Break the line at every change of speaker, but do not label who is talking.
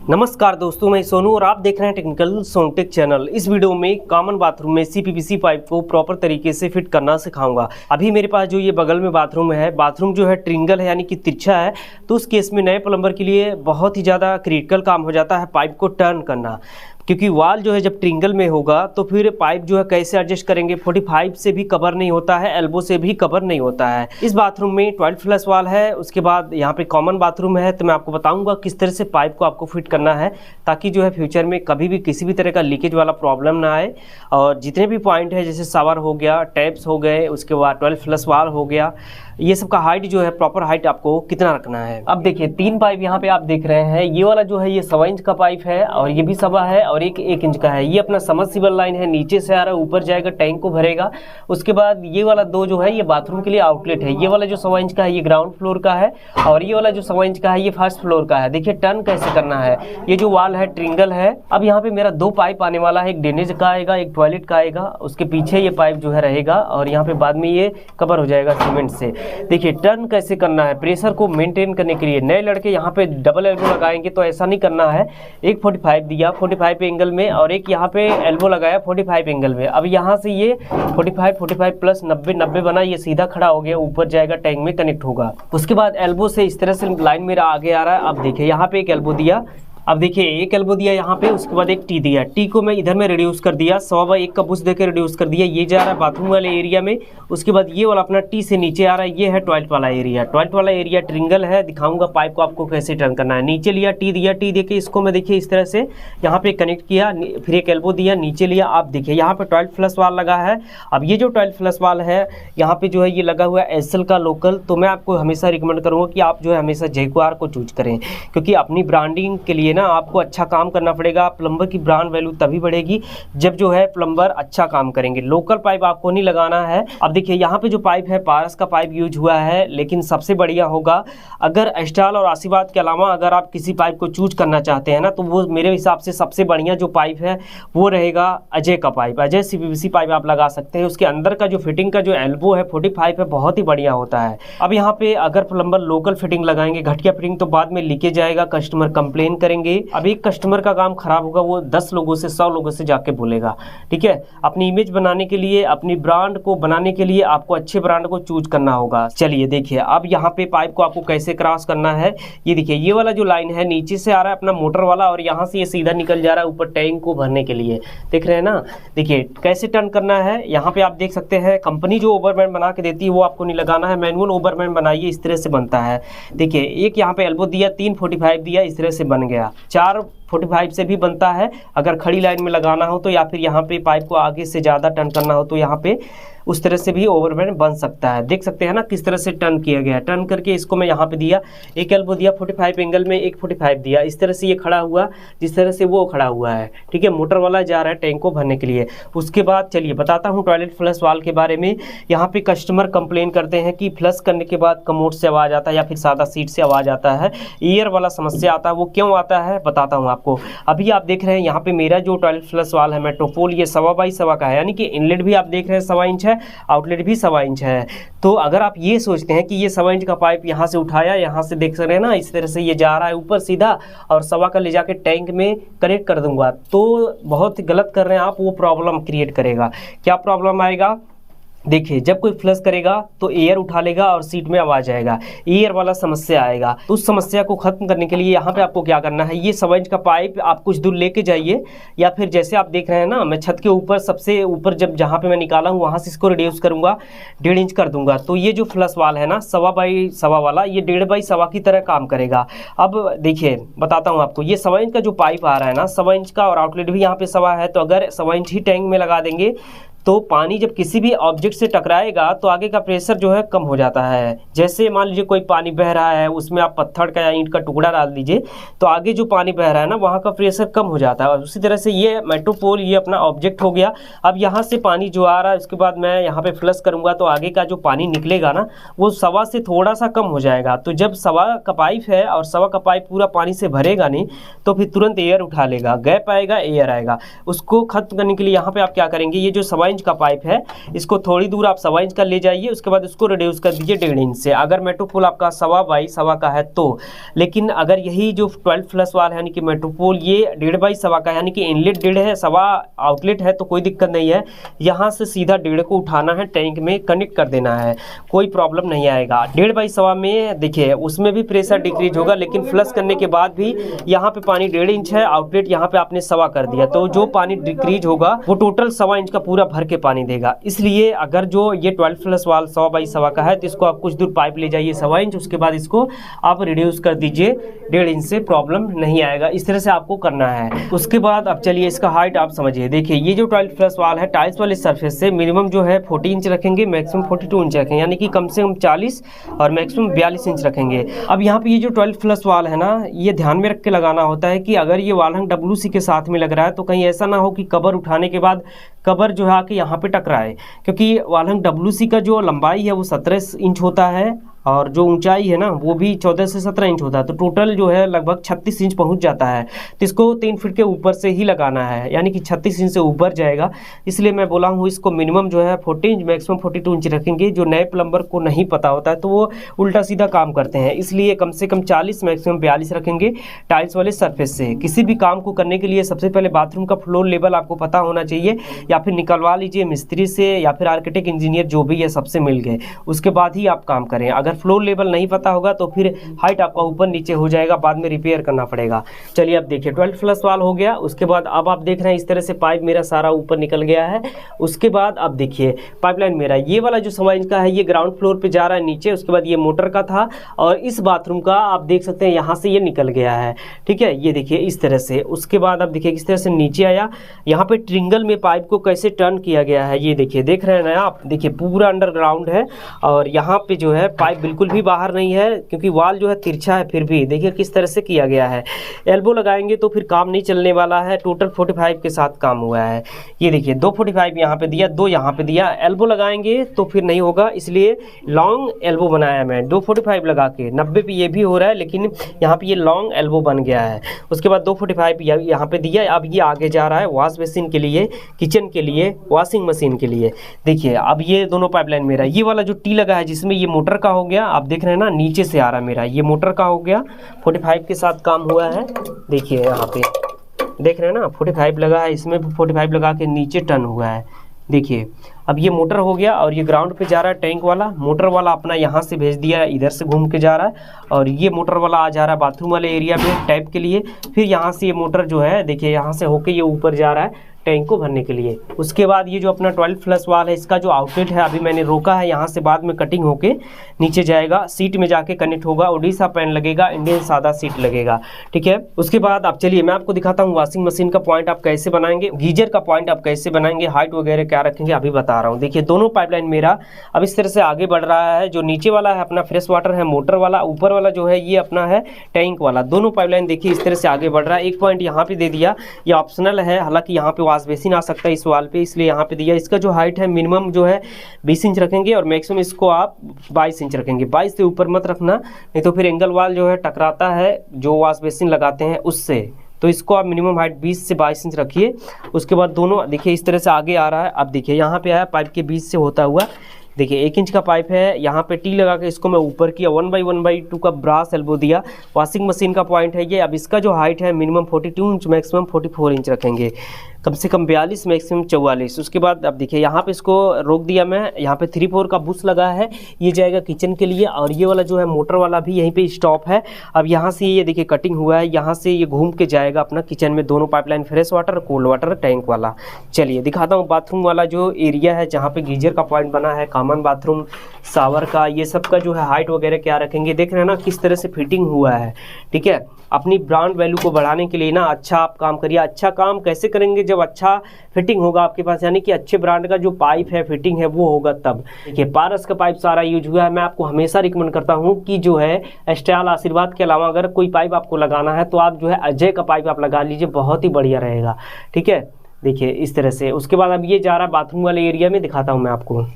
नमस्कार दोस्तों, मैं सोनू और आप देख रहे हैं टेक्निकल सोनटेक चैनल। इस वीडियो में कॉमन बाथरूम में सीपीवीसी पाइप को प्रॉपर तरीके से फिट करना सिखाऊंगा। अभी मेरे पास जो ये बगल में बाथरूम है, बाथरूम जो है ट्रिंगल है यानी कि तिरछा है, तो उस केस में नए प्लम्बर के लिए बहुत ही ज़्यादा क्रिटिकल काम हो जाता है पाइप को टर्न करना, क्योंकि वाल जो है जब ट्रिंगल में होगा तो फिर पाइप जो है कैसे एडजस्ट करेंगे। 45 से भी कवर नहीं होता है, एल्बो से भी कवर नहीं होता है। इस बाथरूम में 12 फ्लश वाल है, उसके बाद यहाँ पे कॉमन बाथरूम है, तो मैं आपको बताऊंगा किस तरह से पाइप को आपको फिट करना है ताकि जो है फ्यूचर में कभी भी किसी भी तरह का लीकेज वाला प्रॉब्लम ना आए। और जितने भी पॉइंट है जैसे शावर हो गया, टैप्स हो गए, उसके बाद 12 फ्लश वाल हो गया, ये सब का हाइट जो है प्रॉपर हाइट आपको कितना रखना है। अब देखिए 3 पाइप यहाँ पे आप देख रहे हैं। ये वाला जो है ये 1.25 इंच का पाइप है और ये भी 1.25 है और एक 1 इंच का है। ये अपना सबमर्सिबल लाइन है, नीचे से आ रहा है, ऊपर जाएगा, टैंक को भरेगा। उसके बाद ये वाला 2 जो है ये बाथरूम के लिए आउटलेट है। ये वाला जो 1.25 इंच का है ये ग्राउंड फ्लोर का है और ये वाला जो 1.25 इंच का है ये फर्स्ट फ्लोर का है। देखिए टर्न कैसे करना है। ये जो वाल है ट्रिंगल है। अब यहाँ पे मेरा 2 पाइप आने वाला है, एक ड्रेनेज का आएगा, एक टॉयलेट का आएगा। उसके पीछे ये पाइप जो है रहेगा और यहाँ पे बाद में ये कवर हो जाएगा सीमेंट से। देखिए टर्न कैसे करना है। प्रेशर को मेंटेन करने के लिए नए लड़के यहाँ पे डबल एल्बो लगाएंगे तो ऐसा नहीं करना है। एक 45 दिया 45 एंगल में और एक यहाँ पे एल्बो लगाया 45 एंगल में। अब यहाँ से ये 45 प्लस 90 बना, ये सीधा खड़ा हो गया, ऊपर जाएगा, टैंक में कनेक्ट होगा। उसके बाद एल्बो से इस तरह से लाइन मेरा आगे आ रहा है। अब देखिए यहाँ पे एक एल्बो दिया, अब देखिए एक एल्बो दिया यहाँ पे, उसके बाद एक टी दिया। टी को मैं इधर में रिड्यूस कर दिया, 1.25 का बुश देकर रिड्यूस कर दिया। ये जा रहा है बाथरूम वाले एरिया में। उसके बाद ये वाला अपना टी से नीचे आ रहा है, ये है टॉयलेट वाला एरिया। टॉयलेट वाला एरिया ट्रिंगल है, दिखाऊंगा पाइप को आपको कैसे टर्न करना है। नीचे लिया, टी दिया, टी देके इसको मैं देखिए इस तरह से यहाँ पे कनेक्ट किया, फिर एक एल्बो दिया, नीचे लिया। आप देखिए यहाँ पे टॉयलेट फ्लश वाल लगा है। अब ये जो टॉयलेट फ्लश वाल है यहाँ पे जो है ये लगा हुआ है एसएल का लोकल। तो मैं आपको हमेशा रिकमेंड करूँगा कि आप जो है हमेशा जैक्वार को चूज करें, क्योंकि अपनी ब्रांडिंग के लिए ना आपको अच्छा काम करना पड़ेगा। प्लम्बर की ब्रांड वैल्यू तभी बढ़ेगी जब जो है प्लम्बर अच्छा काम करेंगे। लोकल पाइप आपको नहीं लगाना है। अब देखिए यहाँ पे जो पाइप है पारस का पाइप यूज हुआ है, लेकिन सबसे बढ़िया होगा अगर एस्ट्राल और आशीर्वाद के अलावा अगर आप किसी पाइप को चूज करना चाहते हैं ना, तो वो मेरे हिसाब से सबसे बढ़िया जो पाइप है वो रहेगा अजय का पाइप। अजय सीपीवीसी पाइप आप लगा सकते हैं। उसके अंदर का जो फिटिंग का जो एल्बो है 45 है, बहुत ही बढ़िया होता है। अब यहाँ पे अगर प्लम्बर लोकल फिटिंग लगाएंगे घटिया फिटिंग तो बाद में लीकेज आएगा, कस्टमर कंप्लेन करेंगे। अब एक कस्टमर का काम खराब होगा, वो 10 लोगों से 100 लोगों से जाके बोलेगा। ठीक है, अपनी इमेज बनाने के लिए, अपनी ब्रांड को बनाने के लिए आपको अच्छे ब्रांड को चूज करना होगा। चलिए देखिए अब यहाँ पे पाइप को आपको कैसे क्रॉस करना है। ये देखिए ये वाला जो लाइन है नीचे से आ रहा है अपना मोटर वाला और यहाँ से ये सीधा निकल जा रहा है ऊपर टैंक को भरने के लिए। देख रहे हैं ना। देखिए कैसे टर्न करना है। यहाँ पे आप देख सकते हैं कंपनी जो ओवरमैन बना के देती है वो आपको नहीं लगाना है, मैनुअल ओवरमैन बनाइए, इस तरह से बनता है। देखिए एक यहाँ पे एल्बो दिया, 3 45 दिया, इस तरह से बन गया। 4 45 से भी बनता है अगर खड़ी लाइन में लगाना हो तो, या फिर यहाँ पे पाइप को आगे से ज़्यादा टर्न करना हो तो यहाँ पे उस तरह से भी ओवरमैन बन सकता है। देख सकते हैं ना किस तरह से टर्न किया गया है। टर्न करके इसको मैं यहाँ पे दिया, एक एल्बो दिया 45 एंगल में, एक 45 दिया, इस तरह से ये खड़ा हुआ जिस तरह से वो खड़ा हुआ है। ठीक है, मोटर वाला जा रहा है टैंक को भरने के लिए। उसके बाद चलिए बताता हूँ टॉयलेट फ्लश वाल के बारे में। यहाँ पे कस्टमर कंप्लेन करते हैं कि फ्लश करने के बाद कमोड से आवाज़ आता है या फिर सादा सीट से आवाज़ आता है, ईयर वाला समस्या आता है। वो क्यों आता है बताता हूँ आपको। अभी आप देख रहे हैं यहाँ पे मेरा जो टॉयलेट फ्लश वाल है मेट्रोपोल, ये 1.25 का है, यानी कि इनलेट भी आप देख रहे हैं 1.25 इंच है, आउटलेट भी 1.25 इंच है। तो अगर आप ये सोचते हैं कि ये 1.25 इंच का पाइप यहाँ से उठाया, यहाँ से देख रहे हैं ना इस तरह से ये जा रहा है ऊपर सीधा और 1.25 का ले जाके टैंक में कनेक्ट कर दूंगा, तो बहुत गलत कर रहे हैं आप। वो प्रॉब्लम क्रिएट करेगा। क्या प्रॉब्लम आएगा देखिए, जब कोई फ्लश करेगा तो एयर उठा लेगा और सीट में आवाज आएगा, एयर वाला समस्या आएगा। तो उस समस्या को खत्म करने के लिए यहाँ पे आपको क्या करना है, ये 1.25 इंच का पाइप आप कुछ दूर लेके जाइए, या फिर जैसे आप देख रहे हैं ना मैं छत के ऊपर सबसे ऊपर जब जहाँ पे मैं निकाला हूँ वहाँ से इसको रिड्यूस करूँगा, 1.5 इंच कर दूंगा। तो ये जो फ्लश वाल है ना 1.25 वाला, ये 1.5 की तरह काम करेगा। अब देखिए बताता हूँ आपको, ये 1.25 इंच का जो पाइप आ रहा है ना 1.25 इंच का और आउटलेट भी यहाँ पे 1.25 है, तो अगर 1.25 इंच ही टैंक में लगा देंगे तो पानी जब किसी भी ऑब्जेक्ट से टकराएगा तो आगे का प्रेशर जो है कम हो जाता है। जैसे मान लीजिए कोई पानी बह रहा है, उसमें आप पत्थर का या ईंट का टुकड़ा डाल दीजिए तो आगे जो पानी बह रहा है ना वहाँ का प्रेशर कम हो जाता है। और उसी तरह से ये मेट्रोपोल ये अपना ऑब्जेक्ट हो गया। अब यहाँ से पानी जो आ रहा है उसके बाद मैं यहाँ पे फ्लश करूँगा तो आगे का जो पानी निकलेगा ना वो 1.25 से थोड़ा सा कम हो जाएगा। तो जब 1.25 का पाइप है और 1.25 का पाइप पूरा पानी से भरेगा नहीं तो फिर तुरंत एयर उठा लेगा, गैप आएगा, एयर आएगा। उसको खत्म करने के लिए यहाँ पे आप क्या करेंगे, ये जो 1.25 इंच का पाइप है, इसको थोड़ी दूर आप 1.25 इंच का ले जाइए, उसके बाद उसको रिड्यूस कर दीजिए 1.5 इंच से। अगर मेट्रोपोल आपका 1.25 बाई 1.25 का है तो, लेकिन अगर यही जो 12 प्लस वाल है यानी कि मेट्रोपोल ये 1.5 बाई 1.25 का यानी कि इनलेट 1.5 है, 1.25 आउटलेट है, तो कोई दिक्कत नहीं है। यहाँ से सीधा 1.5 को उठाना है, टैंक में कनेक्ट कर देना है, कोई प्रॉब्लम नहीं आएगा। 1.5 बाई 1.25 में देखिए उसमें भी प्रेशर डिक्रीज होगा, लेकिन फ्लश करने के बाद भी यहाँ पे पानी 1.5 इंच है, आउटलेट यहाँ पे आपने 1.25 कर दिया, तो जो पानी डिक्रीज होगा वो टोटल 1.25 इंच का पूरा भर के पानी देगा। इसलिए अगर जो ये 12 प्लस वाल 100 बाई 1.25 का है तो इसको आप कुछ दूर पाइप ले जाइए 1.25 इंच, उसके बाद इसको आप रिड्यूस कर दीजिए 1.5 इंच से, प्रॉब्लम नहीं आएगा। इस तरह से आपको करना है। उसके बाद अब चलिए इसका हाइट आप समझिए। देखिए ये जो 12 प्लस वाल है टाइल्स वाले सरफेस से मिनिमम जो है 40 इंच रखेंगे, मैक्सिमम 42 इंच रखेंगे, यानी कि कम से कम 40 और मैक्सिमम 42 इंच रखेंगे। अब यहाँ पे ये जो 12 प्लस वाल है ना, ये ध्यान में रख के लगाना होता है कि अगर ये वालहंग WC के साथ में लग रहा है तो कहीं ऐसा ना हो कि कवर उठाने के बाद कवर जो है आके यहाँ पे टकराए, क्योंकि वालहंग WC का जो लंबाई है वो 17 इंच होता है और जो ऊंचाई है ना वो भी 14 से 17 इंच होता है, तो टोटल जो है लगभग 36 इंच पहुंच जाता है। तो इसको 3 फीट के ऊपर से ही लगाना है, यानी कि 36 इंच से ऊपर जाएगा। इसलिए मैं बोला हूँ इसको मिनिमम जो है 40 इंच मैक्सिमम 42 इंच रखेंगे। जो नए प्लम्बर को नहीं पता होता है तो वो उल्टा सीधा काम करते हैं, इसलिए कम से कम 40 मैक्सिमम 42 रखेंगे टाइल्स वाले सरफेस से। किसी भी काम को करने के लिए सबसे पहले बाथरूम का फ्लोर लेवल आपको पता होना चाहिए, या फिर निकलवा लीजिए मिस्त्री से या फिर आर्किटेक्ट इंजीनियर जो भी है सबसे मिल गए, उसके बाद ही आप काम करें। अगर फ्लोर लेवल नहीं पता होगा तो फिर हाइट आपका ऊपर नीचे हो जाएगा, बाद में रिपेयर करना पड़ेगा। चलिए अब देखिए 12 प्लस वाल हो गया। उसके बाद अब आप देख रहे हैं इस तरह से पाइप मेरा सारा ऊपर निकल गया है। उसके बाद अब देखिए पाइपलाइन मेरा ये वाला जो 1.25 इंच का है ये ग्राउंड फ्लोर पे जा रहा है नीचे, उसके बाद ये मोटर का था और इस बाथरूम का आप देख सकते हैं यहाँ से ये निकल गया है, ठीक है, ये देखिए इस तरह से। उसके बाद अब देखिए किस तरह से नीचे आया, यहाँ पे ट्रिंगल में पाइप को कैसे टर्न किया गया है, ये देखिए देख रहे हैं ना आप, देखिए पूरा अंडरग्राउंड है और यहाँ पे जो है पाइप बिल्कुल भी बाहर नहीं है, क्योंकि वाल जो है तिरछा है, फिर भी देखिए किस तरह से किया गया है। एल्बो लगाएंगे तो फिर काम नहीं चलने वाला है। टोटल 45 के साथ काम हुआ है। ये देखिए 2 45 यहाँ पे दिया, 2 यहाँ पे दिया। एल्बो लगाएंगे तो फिर नहीं होगा, इसलिए लॉन्ग एल्बो बनाया मैं 2 45 लगा के। 90 पे ये भी हो रहा है, लेकिन यहाँ पे ये लॉन्ग एल्बो बन गया है। उसके बाद 2 45 यहाँ पे दिया। अब ये आगे जा रहा है वॉश बेसिन के लिए, किचन के लिए, वॉशिंग मशीन के लिए। देखिए अब ये दोनों पाइपलाइन मेरा, ये वाला जो टी लगा है जिसमें ये मोटर का हो गया, आप देख रहे हैं ना नीचे से आ रहा है मेरा, ये मोटर का हो गया। 45 के साथ काम हुआ है। देखिए यहाँ पे देख रहे हैं ना 45 लगा है, इसमें 45 लगा के नीचे टर्न हुआ है। देखिए अब ये मोटर हो गया और ये ग्राउंड पे जा रहा है टैंक वाला। मोटर वाला अपना यहाँ से भेज दिया है, इधर से घूम के जा रहा है और ये मोटर वाला आ जा रहा है बाथरूम वाले एरिया में टैप के लिए। फिर यहाँ से ये मोटर जो है देखिए यहाँ से होके ये ऊपर जा रहा है टैंक को भरने के लिए। उसके बाद ये जो अपना 12 प्लस वाल है इसका जो आउटलेट है अभी मैंने रोका है, यहाँ से बाद में कटिंग होके नीचे जाएगा, सीट में जाके कनेक्ट होगा। ओडिशा पैन लगेगा, इंडियन सादा सीट लगेगा, ठीक है। उसके बाद आप चलिए मैं आपको दिखाता हूँ वॉशिंग मशीन का पॉइंट आप कैसे बनाएंगे, गीजर का पॉइंट आप कैसे बनाएंगे, हाइट वगैरह क्या रखेंगे अभी बता रहा हूँ। देखिए दोनों पाइपलाइन मेरा अब इस तरह से आगे बढ़ रहा है। जो नीचे वाला है अपना फ्रेश वाटर है मोटर वाला, ऊपर वाला जो है ये अपना है टैंक वाला। दोनों पाइपलाइन देखिए इस तरह से आगे बढ़ रहा है। एक पॉइंट यहाँ पे दे दिया, ये ऑप्शनल है, हालांकि यहाँ पे वॉश बेसिन आ सकता है इस वाल पे, इसलिए यहाँ पे दिया। इसका जो हाइट है मिनिमम जो है 20 इंच रखेंगे और मैक्सिमम इसको आप 22 इंच रखेंगे। 22 से ऊपर मत रखना, नहीं तो फिर एंगल वाल जो है टकराता है जो वॉश बेसिन लगाते हैं उससे। तो इसको आप मिनिमम हाइट 20 से 22 इंच रखिए। उसके बाद दोनों देखिए इस तरह से आगे आ रहा है। अब देखिए यहाँ पे आया पाइप के बीच से होता हुआ, देखिए 1 इंच का पाइप है, यहाँ पे टी लगा के इसको मैं ऊपर किया, 1/1/2 का ब्रास एल्बो दिया। वॉशिंग मशीन का पॉइंट है ये। अब इसका जो हाइट है मिनिमम 42 इंच मैक्सिमम 44 इंच रखेंगे, कम से कम 42 मैक्सिमम 44। उसके बाद अब देखिए यहाँ पे इसको रोक दिया मैं, यहाँ पे 3/4 का बुश लगा है, ये जाएगा किचन के लिए। और ये वाला जो है मोटर वाला भी यहीं पे स्टॉप है। अब यहाँ से ये देखिए कटिंग हुआ है, यहाँ से ये घूम के जाएगा अपना किचन में। दोनों pipeline fresh water cold water tank वाला। चलिए दिखाता हूँ बाथरूम वाला जो एरिया है जहाँ पे गीजर का पॉइंट बना है, कॉमन बाथरूम, शावर का, ये सब का जो है हाइट वगैरह क्या रखेंगे। देख रहे हैं ना किस तरह से फिटिंग हुआ है, ठीक है। अपनी ब्रांड वैल्यू को बढ़ाने के लिए ना अच्छा आप काम करिए। अच्छा काम कैसे करेंगे, जब अच्छा फिटिंग होगा आपके पास, यानी कि अच्छे ब्रांड का जो पाइप है फिटिंग है वो होगा तब। देखिए पारस का पाइप सारा यूज हुआ है। मैं आपको हमेशा रिकमेंड करता हूँ कि जो है स्टाइल आशीर्वाद के अलावा अगर कोई पाइप आपको लगाना है तो आप जो है अजय का पाइप आप लगा लीजिए, बहुत ही बढ़िया रहेगा, ठीक है। देखिए इस तरह से। उसके बाद अब ये जा रहा है बाथरूम वाले एरिया में, दिखाता हूँ मैं आपको।